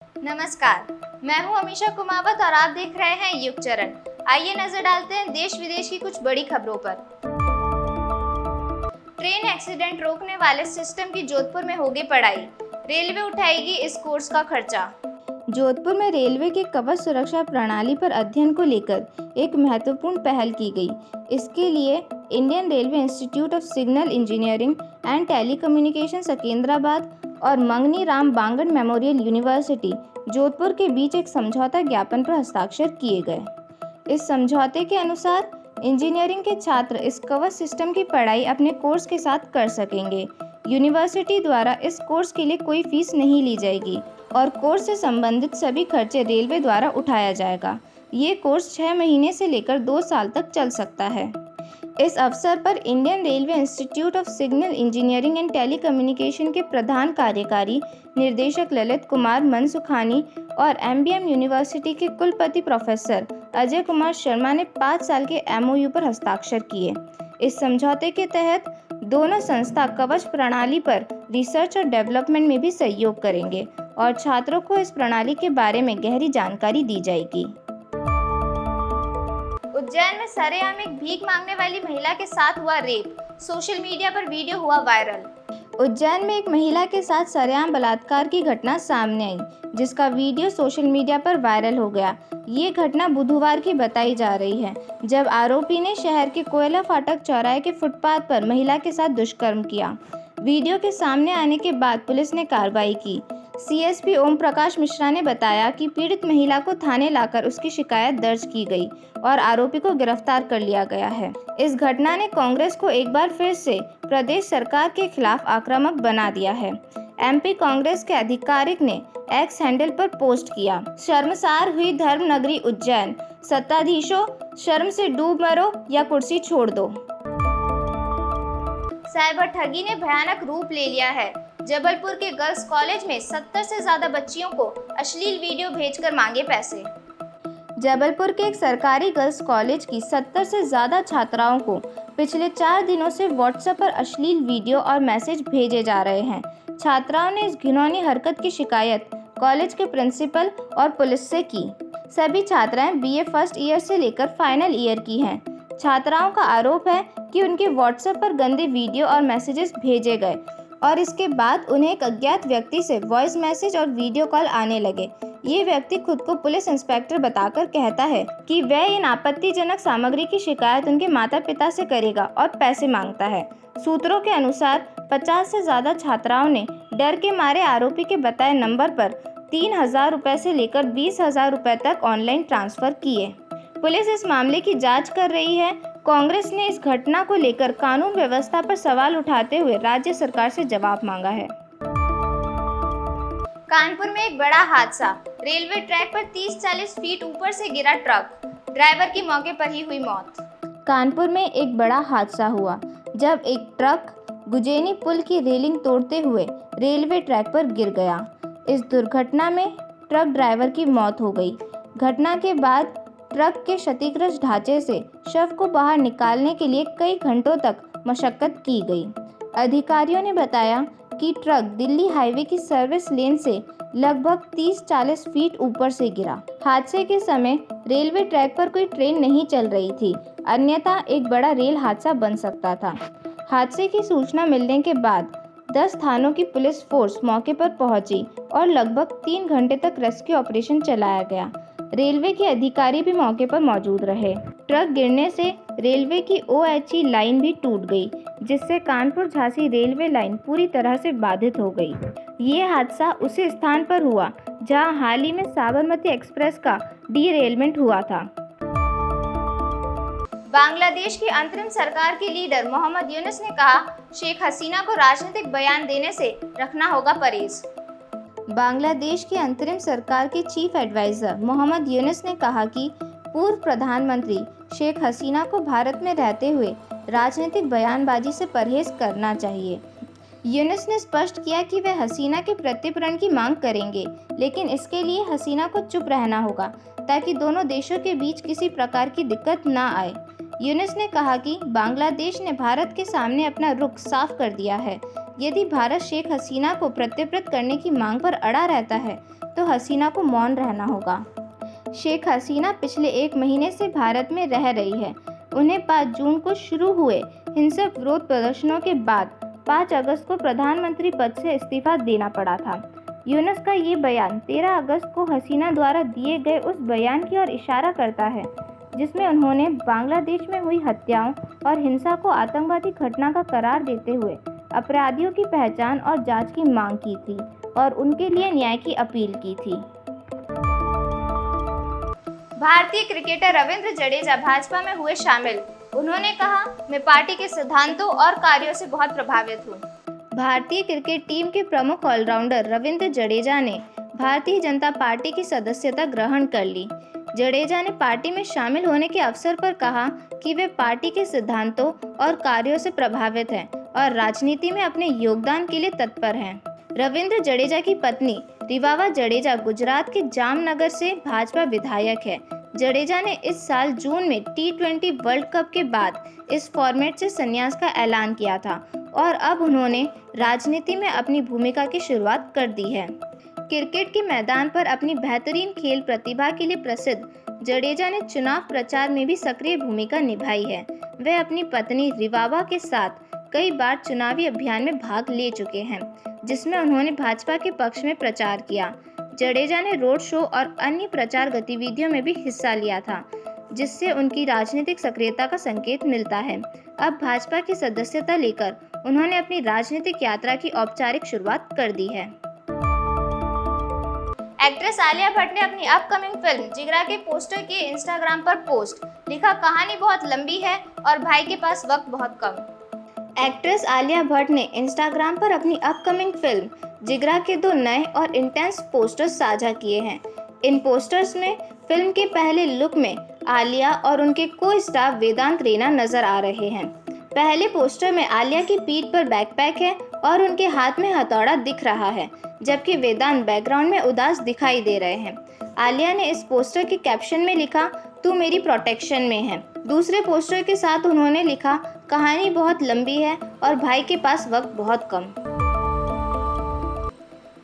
नमस्कार, मैं हूं अमीशा कुमावत और आप देख रहे हैं युग चरण। आइए नजर डालते हैं देश विदेश की कुछ बड़ी खबरों पर। ट्रेन एक्सीडेंट रोकने वाले सिस्टम की जोधपुर में होगी पढ़ाई, रेलवे उठाएगी इस कोर्स का खर्चा। जोधपुर में रेलवे की कवच सुरक्षा प्रणाली पर अध्ययन को लेकर एक महत्वपूर्ण पहल की गई। इसके लिए Indian railway institute of signal engineering and telecommunication Secunderabad और मंगनी राम बांगड़ मेमोरियल यूनिवर्सिटी जोधपुर के बीच एक समझौता ज्ञापन पर हस्ताक्षर किए गए। इस समझौते के अनुसार इंजीनियरिंग के छात्र इस कवच सिस्टम की पढ़ाई अपने कोर्स के साथ कर सकेंगे। यूनिवर्सिटी द्वारा इस कोर्स के लिए कोई फीस नहीं ली जाएगी और कोर्स से संबंधित सभी खर्चे रेलवे द्वारा उठाया जाएगा। ये कोर्स 6 महीने से लेकर 2 साल तक चल सकता है। इस अवसर पर Indian railway institute of signal engineering and telecommunication के प्रधान कार्यकारी निर्देशक ललित कुमार मनसुखानी और एमबीएम यूनिवर्सिटी के कुलपति प्रोफेसर अजय कुमार शर्मा ने 5 साल के एमओयू पर हस्ताक्षर किए। इस समझौते के तहत दोनों संस्था कवच प्रणाली पर रिसर्च और डेवलपमेंट में भी सहयोग करेंगे और छात्रों को इस प्रणाली के बारे में गहरी जानकारी दी जाएगी। उज्जैन में सरेआम एक भीख मांगने वाली महिला के साथ हुआ रेप, सोशल मीडिया पर वीडियो हुआ वायरल। उज्जैन में एक महिला के साथ सरेआम बलात्कार की घटना सामने आई, जिसका वीडियो सोशल मीडिया पर वायरल हो गया। ये घटना बुधवार की बताई जा रही है, जब आरोपी ने शहर के कोयला फाटक चौराहे के फुटपाथ पर महिला के साथ दुष्कर्म किया। वीडियो के सामने आने के बाद पुलिस ने कार्रवाई की। सीएसपी ओम प्रकाश मिश्रा ने बताया कि पीड़ित महिला को थाने लाकर उसकी शिकायत दर्ज की गई और आरोपी को गिरफ्तार कर लिया गया है। इस घटना ने कांग्रेस को एक बार फिर से प्रदेश सरकार के खिलाफ आक्रामक बना दिया है। एमपी कांग्रेस के आधिकारिक ने एक्स हैंडल पर पोस्ट किया, शर्मसार हुई धर्म नगरी उज्जैन, सत्ताधीशों शर्म से डूब मरो या कुर्सी छोड़ दो। साइबर ठगी ने भयानक रूप ले लिया है। जबलपुर के गर्ल्स कॉलेज में 70 से ज्यादा बच्चियों को अश्लील वीडियो भेजकर मांगे पैसे। जबलपुर के एक सरकारी गर्ल्स कॉलेज की 70 से ज़्यादा छात्राओं को पिछले 4 दिनों से व्हाट्सएप पर अश्लील वीडियो और मैसेज भेजे जा रहे हैं। छात्राओं ने इस घिनौनी हरकत की शिकायत कॉलेज के प्रिंसिपल और पुलिस से की। सभी छात्राएं बीए फर्स्ट ईयर से लेकर फाइनल ईयर की हैं। छात्राओं का आरोप है कि उनके व्हाट्सएप पर गंदे वीडियो और मैसेजेस भेजे गए और इसके बाद उन्हें एक अज्ञात व्यक्ति से वॉइस मैसेज और वीडियो कॉल आने लगे। ये व्यक्ति खुद को पुलिस इंस्पेक्टर बताकर कहता है कि वह इन आपत्तिजनक सामग्री की शिकायत उनके माता पिता से करेगा और पैसे मांगता है। सूत्रों के अनुसार 50 से ज्यादा छात्राओं ने डर के मारे आरोपी के बताए नंबर पर 3,000 रुपए से लेकर 20,000 रुपए तक ऑनलाइन ट्रांसफर किए। पुलिस इस मामले की जांच कर रही है। कांग्रेस ने इस घटना को लेकर कानून व्यवस्था पर सवाल उठाते हुए राज्य सरकार से जवाब मांगा है। कानपुर में एक बड़ा हादसा, रेलवे ट्रैक पर 30-40 फीट ऊपर से गिरा ट्रक, ड्राइवर की मौके पर ही हुई मौत। कानपुर में एक बड़ा हादसा हुआ जब एक ट्रक गुजेनी पुल की रेलिंग तोड़ते हुए रेलवे ट्रैक पर गिर गया। इस दुर्घटना में ट्रक ड्राइवर की मौत हो गई। घटना के बाद ट्रक के क्षतिग्रस्त ढांचे से शव को बाहर निकालने के लिए कई घंटों तक मशक्कत की गई। अधिकारियों ने बताया कि ट्रक दिल्ली हाईवे की सर्विस लेन से लगभग 30-40 फीट ऊपर से गिरा। हादसे के समय रेलवे ट्रैक पर कोई ट्रेन नहीं चल रही थी, अन्यथा एक बड़ा रेल हादसा बन सकता था। हादसे की सूचना मिलने के बाद 10 थानों की पुलिस फोर्स मौके पर पहुंची और लगभग 3 घंटे तक रेस्क्यू ऑपरेशन चलाया गया। रेलवे के अधिकारी भी मौके पर मौजूद रहे। ट्रक गिरने से रेलवे की ओएचई लाइन भी टूट गई, जिससे कानपुर झांसी रेलवे लाइन पूरी तरह से बाधित हो गई। ये हादसा उसी स्थान पर हुआ जहां हाल ही में साबरमती एक्सप्रेस का डीरेलमेंट हुआ था। बांग्लादेश की अंतरिम सरकार के लीडर मोहम्मद यूनुस ने कहा, शेख हसीना को राजनीतिक बयान देने से रखना होगा परहेज। बांग्लादेश की अंतरिम सरकार के चीफ एडवाइजर मोहम्मद यूनुस ने कहा कि पूर्व प्रधानमंत्री शेख हसीना को भारत में रहते हुए राजनीतिक बयानबाजी से परहेज करना चाहिए। यूनुस ने स्पष्ट किया कि वे हसीना के प्रत्यर्पण की मांग करेंगे, लेकिन इसके लिए हसीना को चुप रहना होगा ताकि दोनों देशों के बीच किसी प्रकार की दिक्कत न आए। यूनुस ने कहा कि बांग्लादेश ने भारत के सामने अपना रुख साफ कर दिया है। यदि भारत शेख हसीना को प्रत्यर्पित करने की मांग पर अड़ा रहता है तो हसीना को मौन रहना होगा। शेख हसीना पिछले 1 महीने से भारत में रह रही है। उन्हें 5 जून को शुरू हुए हिंसक विरोध प्रदर्शनों के बाद 5 अगस्त को प्रधानमंत्री पद से इस्तीफा देना पड़ा था। यूनुस का ये बयान 13 अगस्त को हसीना द्वारा दिए गए उस बयान की ओर इशारा करता है जिसमें उन्होंने बांग्लादेश में हुई हत्याओं और हिंसा को आतंकवादी घटना का करार देते हुए अपराधियों की पहचान और जांच की मांग की थी और उनके लिए न्याय की अपील की थी। भारतीय क्रिकेटर रविंद्र जडेजा भाजपा में हुए शामिल। उन्होंने कहा, मैं पार्टी के सिद्धांतों और कार्यों से बहुत प्रभावित हूँ। भारतीय क्रिकेट टीम के प्रमुख ऑलराउंडर रविंद्र जडेजा ने भारतीय जनता पार्टी की सदस्यता ग्रहण कर ली। जडेजा ने पार्टी में शामिल होने के अवसर पर कहा कि वे पार्टी के सिद्धांतों और कार्यों से प्रभावित हैं और राजनीति में अपने योगदान के लिए तत्पर हैं। रविंद्र जडेजा की पत्नी रिवावा जडेजा गुजरात के जामनगर से भाजपा विधायक है। जडेजा ने इस साल जून में T20 वर्ल्ड कप के बाद इस फॉर्मेट से संन्यास का ऐलान किया था और अब उन्होंने राजनीति में अपनी भूमिका की शुरुआत कर दी है। क्रिकेट के मैदान पर अपनी बेहतरीन खेल प्रतिभा के लिए प्रसिद्ध जडेजा ने चुनाव प्रचार में भी सक्रिय भूमिका निभाई है। वे अपनी पत्नी रिवावा के साथ कई बार चुनावी अभियान में भाग ले चुके हैं, जिसमें उन्होंने भाजपा के पक्ष में प्रचार किया। जडेजा ने रोड शो और अन्य प्रचार गतिविधियों में भी हिस्सा लिया था, जिससे उनकी राजनीतिक सक्रियता का संकेत मिलता है। अब भाजपा की सदस्यता लेकर उन्होंने अपनी राजनीतिक यात्रा की औपचारिक शुरुआत कर दी है। एक्ट्रेस आलिया भट्ट ने अपनी अपकमिंग फिल्म जिगरा के पोस्टर किए इंस्टाग्राम पर पोस्ट। लिखा, कहानी बहुत लंबी है और भाई के पास वक्त बहुत कम। एक्ट्रेस आलिया भट्ट ने इंस्टाग्राम पर अपनी अपकमिंग फिल्म जिगरा के 2 नए और इंटेंस पोस्टर्स साझा किए हैं। इन पोस्टर्स में फिल्म के पहले लुक में आलिया और उनके को-स्टार वेदांत रैना नजर आ रहे हैं। पहले पोस्टर में आलिया की पीठ पर बैकपैक है और उनके हाथ में हथौड़ा दिख रहा है, जबकि वेदांत बैकग्राउंड में उदास दिखाई दे रहे हैं। आलिया ने इस पोस्टर के कैप्शन में लिखा, तू मेरी प्रोटेक्शन में है। दूसरे पोस्टर के साथ उन्होंने लिखा, कहानी बहुत लंबी है और भाई के पास वक्त बहुत कम।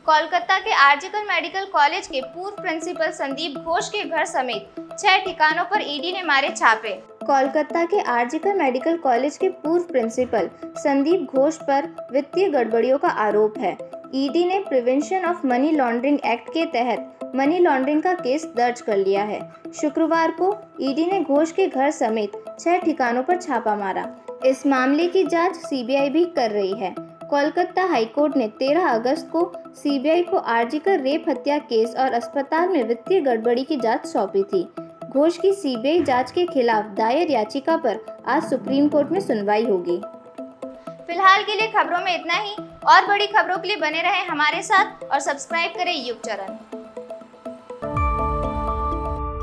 कोलकाता के आरजीकर मेडिकल कॉलेज के पूर्व प्रिंसिपल संदीप घोष के घर समेत 6 ठिकानों पर ईडी ने मारे छापे। कोलकाता के आरजीकर मेडिकल कॉलेज के पूर्व प्रिंसिपल संदीप घोष पर वित्तीय गड़बड़ियों का आरोप है। ईडी ने prevention of money laundering act के तहत मनी लॉन्ड्रिंग का केस दर्ज कर लिया है। शुक्रवार को ईडी ने घोष के घर समेत 6 ठिकानों पर छापा मारा। इस मामले की जांच सीबीआई भी कर रही है। कोलकाता हाईकोर्ट ने 13 अगस्त को सीबीआई को आरजीकर रेप हत्या केस और अस्पताल में वित्तीय गड़बड़ी की जांच सौंपी थी। घोष की सीबीआई जांच के खिलाफ दायर याचिका पर आज सुप्रीम कोर्ट में सुनवाई होगी। फिलहाल के लिए खबरों में इतना ही। और बड़ी खबरों के लिए बने रहें हमारे साथ और सब्सक्राइब करें युग चरण।